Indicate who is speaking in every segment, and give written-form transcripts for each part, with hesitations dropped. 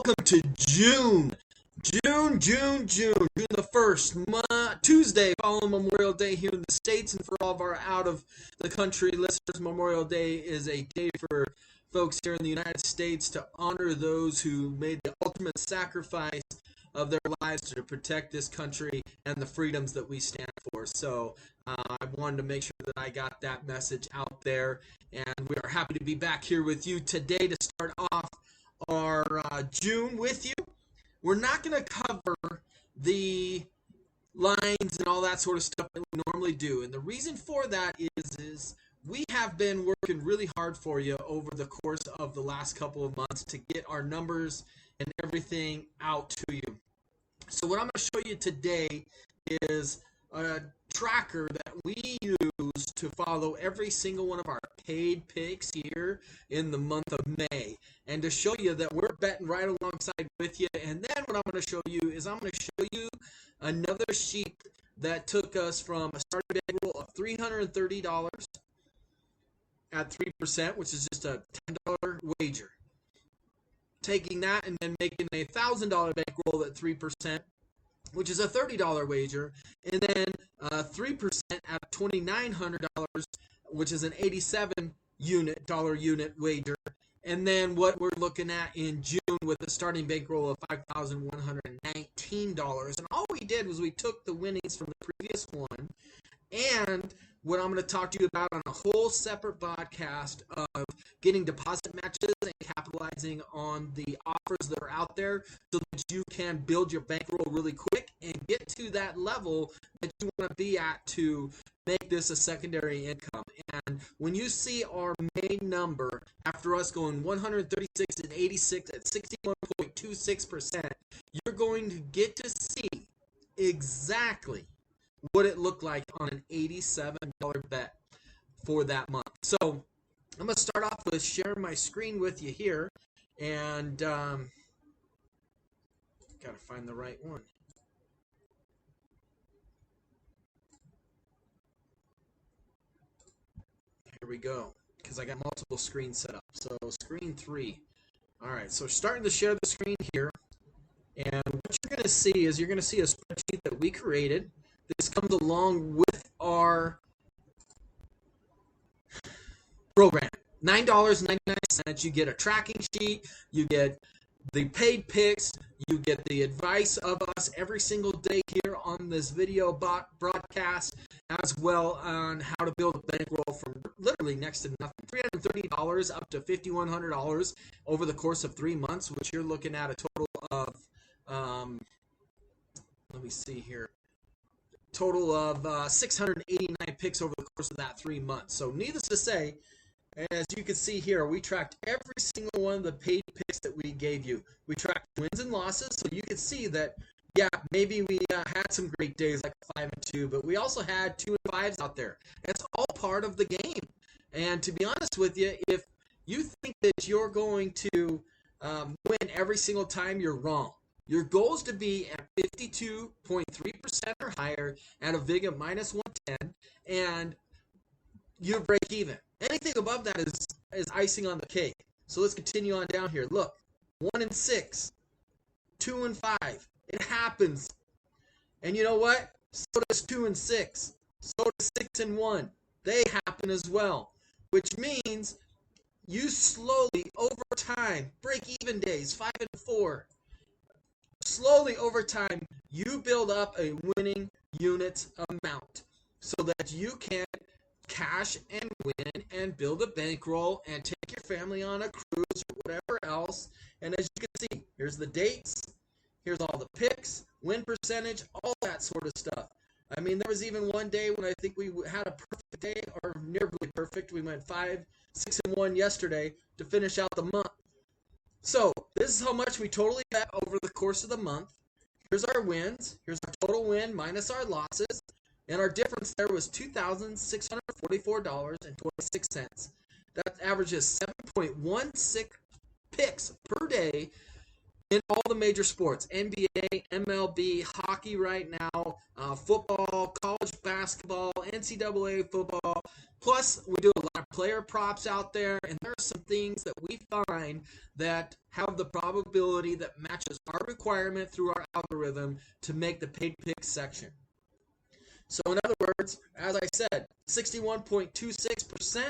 Speaker 1: welcome to June. June the 1st, Tuesday following Memorial Day here in the States. And for all of our out of the country listeners, Memorial Day is a day for folks here in the United States to honor those who made the ultimate sacrifice of their lives to protect this country and the freedoms that we stand for. So I wanted to make sure that I got that message out there. And we are happy to be back here with you today to start off our June with you. We're not going to cover the lines and all that sort of stuff that we normally do. And the reason for that is we have been working really hard for you over the course of the last couple of months to get our numbers and everything out to you. So what I'm going to show you today is a tracker that we use to follow every single one of our paid picks here in the month of May, and to show you that we're betting right alongside with you. And then what I'm going to show you is I'm going to show you another sheet that took us from a starting bankroll of $330 at 3%, which is just a $10 wager, taking that and then making a $1,000 bankroll at 3%, which is a $30 wager, and then 3% at $2,900, which is an $87 unit wager. And then what we're looking at in June with a starting bankroll of $5,119. And all we did was we took the winnings from the previous one, and what I'm going to talk to you about on a whole separate podcast of getting deposit matches and capitalizing on the offers that are out there so that you can build your bankroll really quick and get to that level that you want to be at to make this a secondary income. And when you see our main number after us going 136 and 86 at 61.26%, you're going to get to see exactly what it looked like on an $87 bet for that month. So I'm going to start off with sharing my screen with you here, and got to find the right one. Here we go, because I got multiple screens set up. So screen 3. All right, so starting to share the screen here, and what you're going to see is you're going to see a spreadsheet that we created. This comes along with our program. $9.99. You get a tracking sheet. You get the paid picks. You get the advice of us every single day here on this video broadcast, as well on how to build a bankroll from literally next to nothing. $330 up to $5,100 over the course of 3 months, which you're looking at a total of, let me see here. Total of 689 picks over the course of that 3 months. So needless to say, as you can see here, we tracked every single one of the paid picks that we gave you. We tracked wins and losses, so you can see that, yeah, maybe we had some great days like 5 and 2, but we also had 2 and 5s out there. It's all part of the game. And to be honest with you, if you think that you're going to win every single time, you're wrong. Your goal is to be at 52.3% or higher at a VIG of minus 110, and you break even. Anything above that is icing on the cake. So let's continue on down here. Look, 1 and 6, 2 and 5. It happens. And you know what? So does 2 and 6. So does 6 and 1. They happen as well, which means you slowly over time, break even days, 5 and 4. Slowly over time, you build up a winning units amount so that you can cash and win and build a bankroll and take your family on a cruise or whatever else. And as you can see, here's the dates, here's all the picks, win percentage, all that sort of stuff. I mean, there was even one day when I think we had a perfect day, or nearly perfect. We went 5, 6 and 1 yesterday to finish out the month. So this is how much we totally bet over the course of the month. Here's our wins. Here's our total win minus our losses. And our difference there was $2,644.26. That averages 7.16 picks per day in all the major sports. NBA, MLB, hockey right now, football, college basketball, NCAA football, well. Plus, we do a lot of player props out there, and there are some things that we find that have the probability that matches our requirement through our algorithm to make the paid pick section. So in other words, as I said, 61.26%,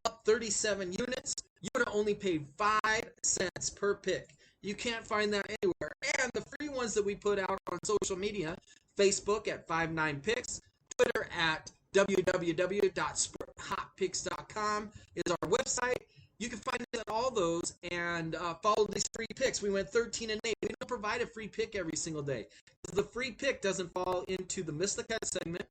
Speaker 1: up 37 units. You would only pay 5 cents per pick. You can't find that anywhere. And the free ones that we put out on social media, Facebook at 59picks, Twitter at www.hotpicks.com is our website. You can find it at all those and follow these free picks. We went 13 and 8. We don't provide a free pick every single day. The free pick doesn't fall into the Miss the Cut segment,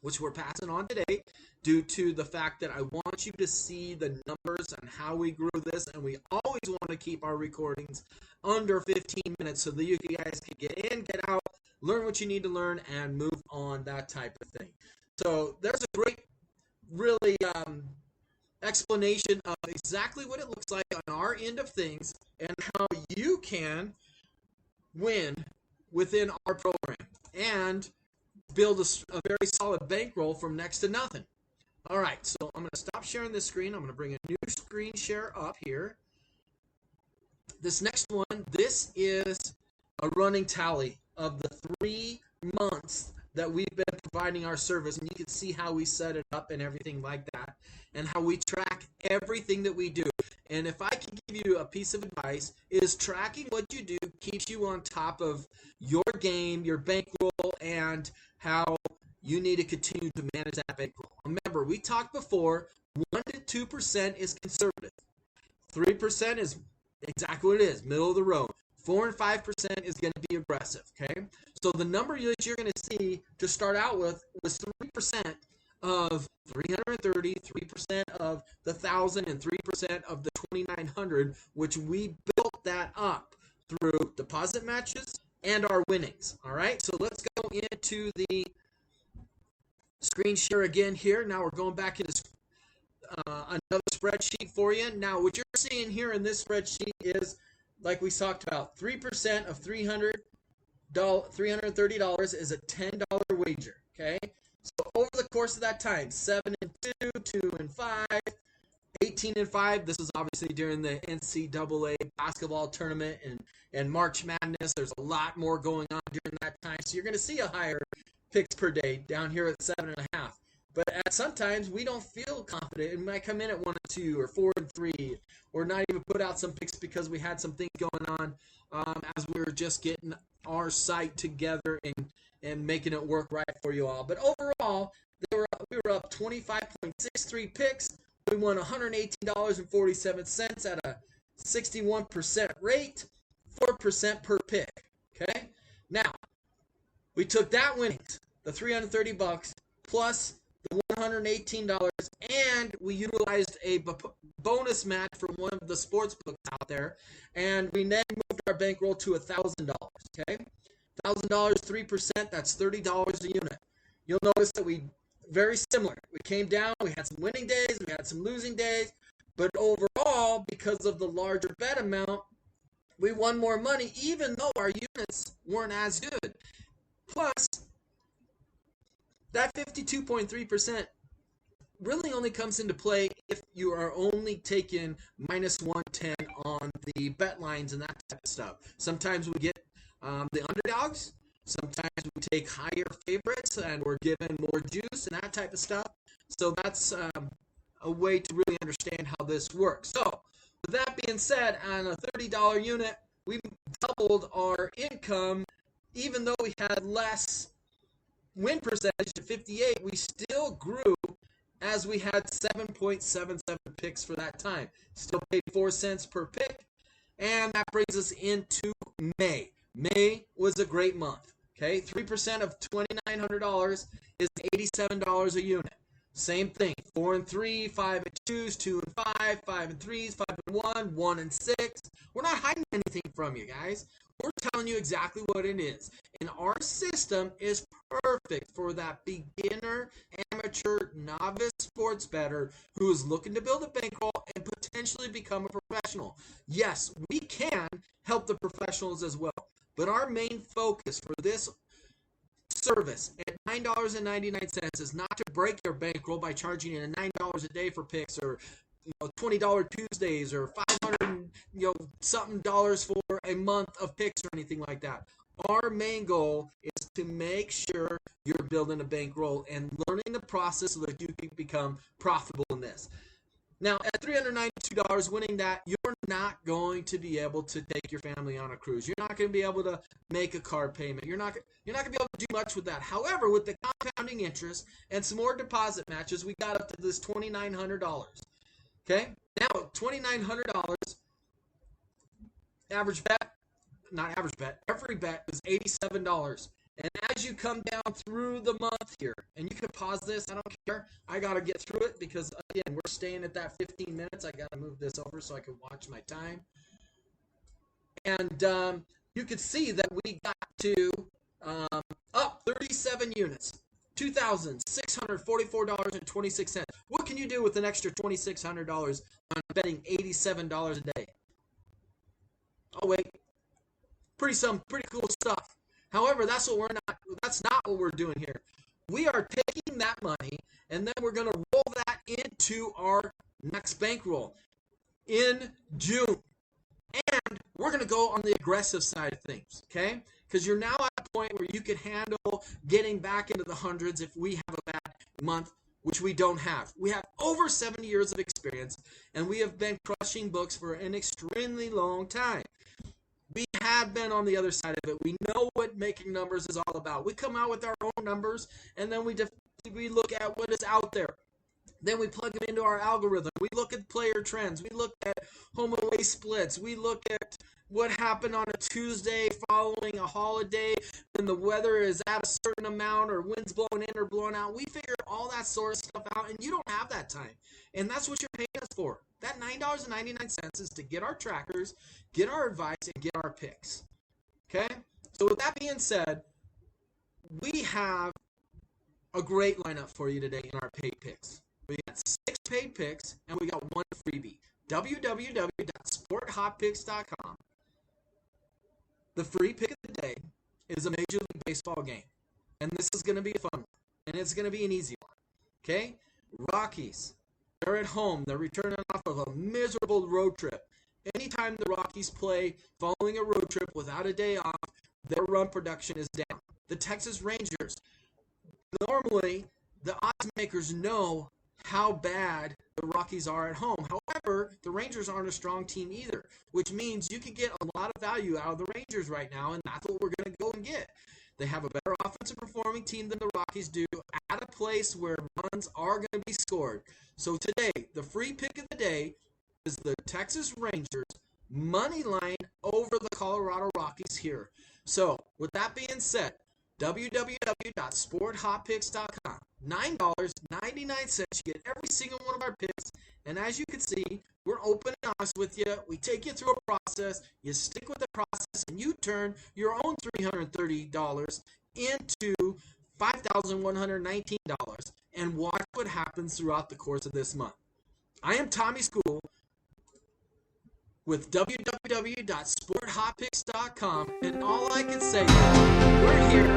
Speaker 1: which we're passing on today, due to the fact that I want you to see the numbers and how we grew this, and we always want to keep our recordings under 15 minutes so that you guys can get in, get out, learn what you need to learn, and move on, that type of thing. So there's a great, really explanation of exactly what it looks like on our end of things and how you can win within our program and build a very solid bankroll from next to nothing. All right, so I'm going to stop sharing this screen. I'm going to bring a new screen share up here. This next one, this is a running tally of the 3 months that we've been providing our service, and you can see how we set it up and everything like that, and how we track everything that we do. And if I can give you a piece of advice, is tracking what you do keeps you on top of your game, your bankroll, and how you need to continue to manage that bankroll. Remember, we talked before, 1 to 2% is conservative. 3% is exactly what it is, middle of the road. 4 and 5% is going to be aggressive, okay? So the number that you're going to see to start out with was 3% of 330, 3% of the 1,000, and 3% of the 2,900, which we built that up through deposit matches and our winnings, all right? So let's go into the screen share again here. Now we're going back into another spreadsheet for you. Now what you're seeing here in this spreadsheet is, like we talked about, 3% of $330 is a $10 wager, okay? So over the course of that time, 7 and 2, 2 and 5, 18 and 5. This is obviously during the NCAA basketball tournament and March Madness. There's a lot more going on during that time. So you're going to see a higher picks per day down here at 7.5. But at sometimes we don't feel confident. It might come in at 1 and 2 or 4 and 3, or not even put out some picks because we had some things going on as we were just getting our site together and making it work right for you all. But overall, we were up 25.63 picks. We won $118.47 at a 61% rate, 4% per pick. Okay? Now, we took that winnings, the $330 plus the $118, and we utilized a bonus match from one of the sports books out there, and we then moved our bankroll to $1,000. Okay, $1,000, 3%. That's $30 a unit. You'll notice that we very similar. We came down. We had some winning days. We had some losing days, but overall, because of the larger bet amount, we won more money, even though our units weren't as good. Plus, that 52.3% really only comes into play if you are only taking minus 110 on the bet lines and that type of stuff. Sometimes we get the underdogs. Sometimes we take higher favorites and we're given more juice and that type of stuff. So that's a way to really understand how this works. So with that being said, on a $30 unit, we doubled our income. Even though we had less win percentage at 58, we still grew as we had 7.77 picks for that time. Still paid 4 cents per pick. And that brings us into May. May was a great month. Okay, 3% of $2,900 is $87 a unit. Same thing, 4 and 3, 5 and 2s, 2 and 5, 5 and 3s, 5 and 1, 1 and 6. We're not hiding anything from you guys. We're telling you exactly what it is. And our system is perfect for that beginner, amateur, novice sports bettor who is looking to build a bankroll and potentially become a professional. Yes, we can help the professionals as well. But our main focus for this service, and $9.99 is not to break your bankroll by charging you $9 a day for picks, or $20 Tuesdays, or 500 something dollars for a month of picks, or anything like that. Our main goal is to make sure you're building a bankroll and learning the process so that you can become profitable in this. Now, at $392 winning that, you're not going to be able to take your family on a cruise. You're not going to be able to make a car payment. You're not going to be able to do much with that. However, with the compounding interest and some more deposit matches, we got up to this $2,900. Okay? Now, $2,900, average bet, not average bet, every bet is $87. And as you come down through the month here, and you can pause this, I don't care. I got to get through it because, again, we're staying at that 15 minutes. I got to move this over so I can watch my time. And you can see that we got to up 37 units, $2,644.26. What can you do with an extra $2,600 on betting $87 a day? Oh, wait. Pretty cool stuff. However, that's not what we're doing here. We are taking that money and then we're going to roll that into our next bankroll in June. And we're going to go on the aggressive side of things, okay? Because you're now at a point where you can handle getting back into the hundreds if we have a bad month, which we don't have. We have over 70 years of experience, and we have been crushing books for an extremely long time. We have been on the other side of it. We know what making numbers is all about. We come out with our own numbers, and then we look at what is out there. Then we plug them into our algorithm. We look at player trends. We look at home and away splits. We look at what happened on a Tuesday following a holiday when the weather is at a certain amount or winds blowing in or blowing out. We figure all that sort of stuff out, and you don't have that time. And that's what you're paying us for. That $9.99 is to get our trackers, get our advice, and get our picks. Okay? So with that being said, we have a great lineup for you today in our paid picks. We got 6 paid picks, and we got 1 freebie. www.sporthotpicks.com. The free pick of the day is a Major League Baseball game. And this is going to be a fun one. And it's going to be an easy one. Okay? Rockies. They're at home. They're returning off of a miserable road trip. Anytime the Rockies play following a road trip without a day off, their run production is down. The Texas Rangers. Normally, the odds makers know how bad the Rockies are at home. However, the Rangers aren't a strong team either, which means you can get a lot of value out of the Rangers right now, and that's what we're going to go and get. They have a better offensive performing team than the Rockies do at a place where runs are going to be scored. So today, the free pick of the day is the Texas Rangers money line over the Colorado Rockies here. So with that being said, www.sporthotpicks.com. $9.99. You get every single one of our picks. And as you can see, we're open and honest with you. We take you through a process. You stick with the process, and you turn your own $330 into $5,119 and watch what happens throughout the course of this month. I am Tommy School with www.sporthotpicks.com, and all I can say is we're here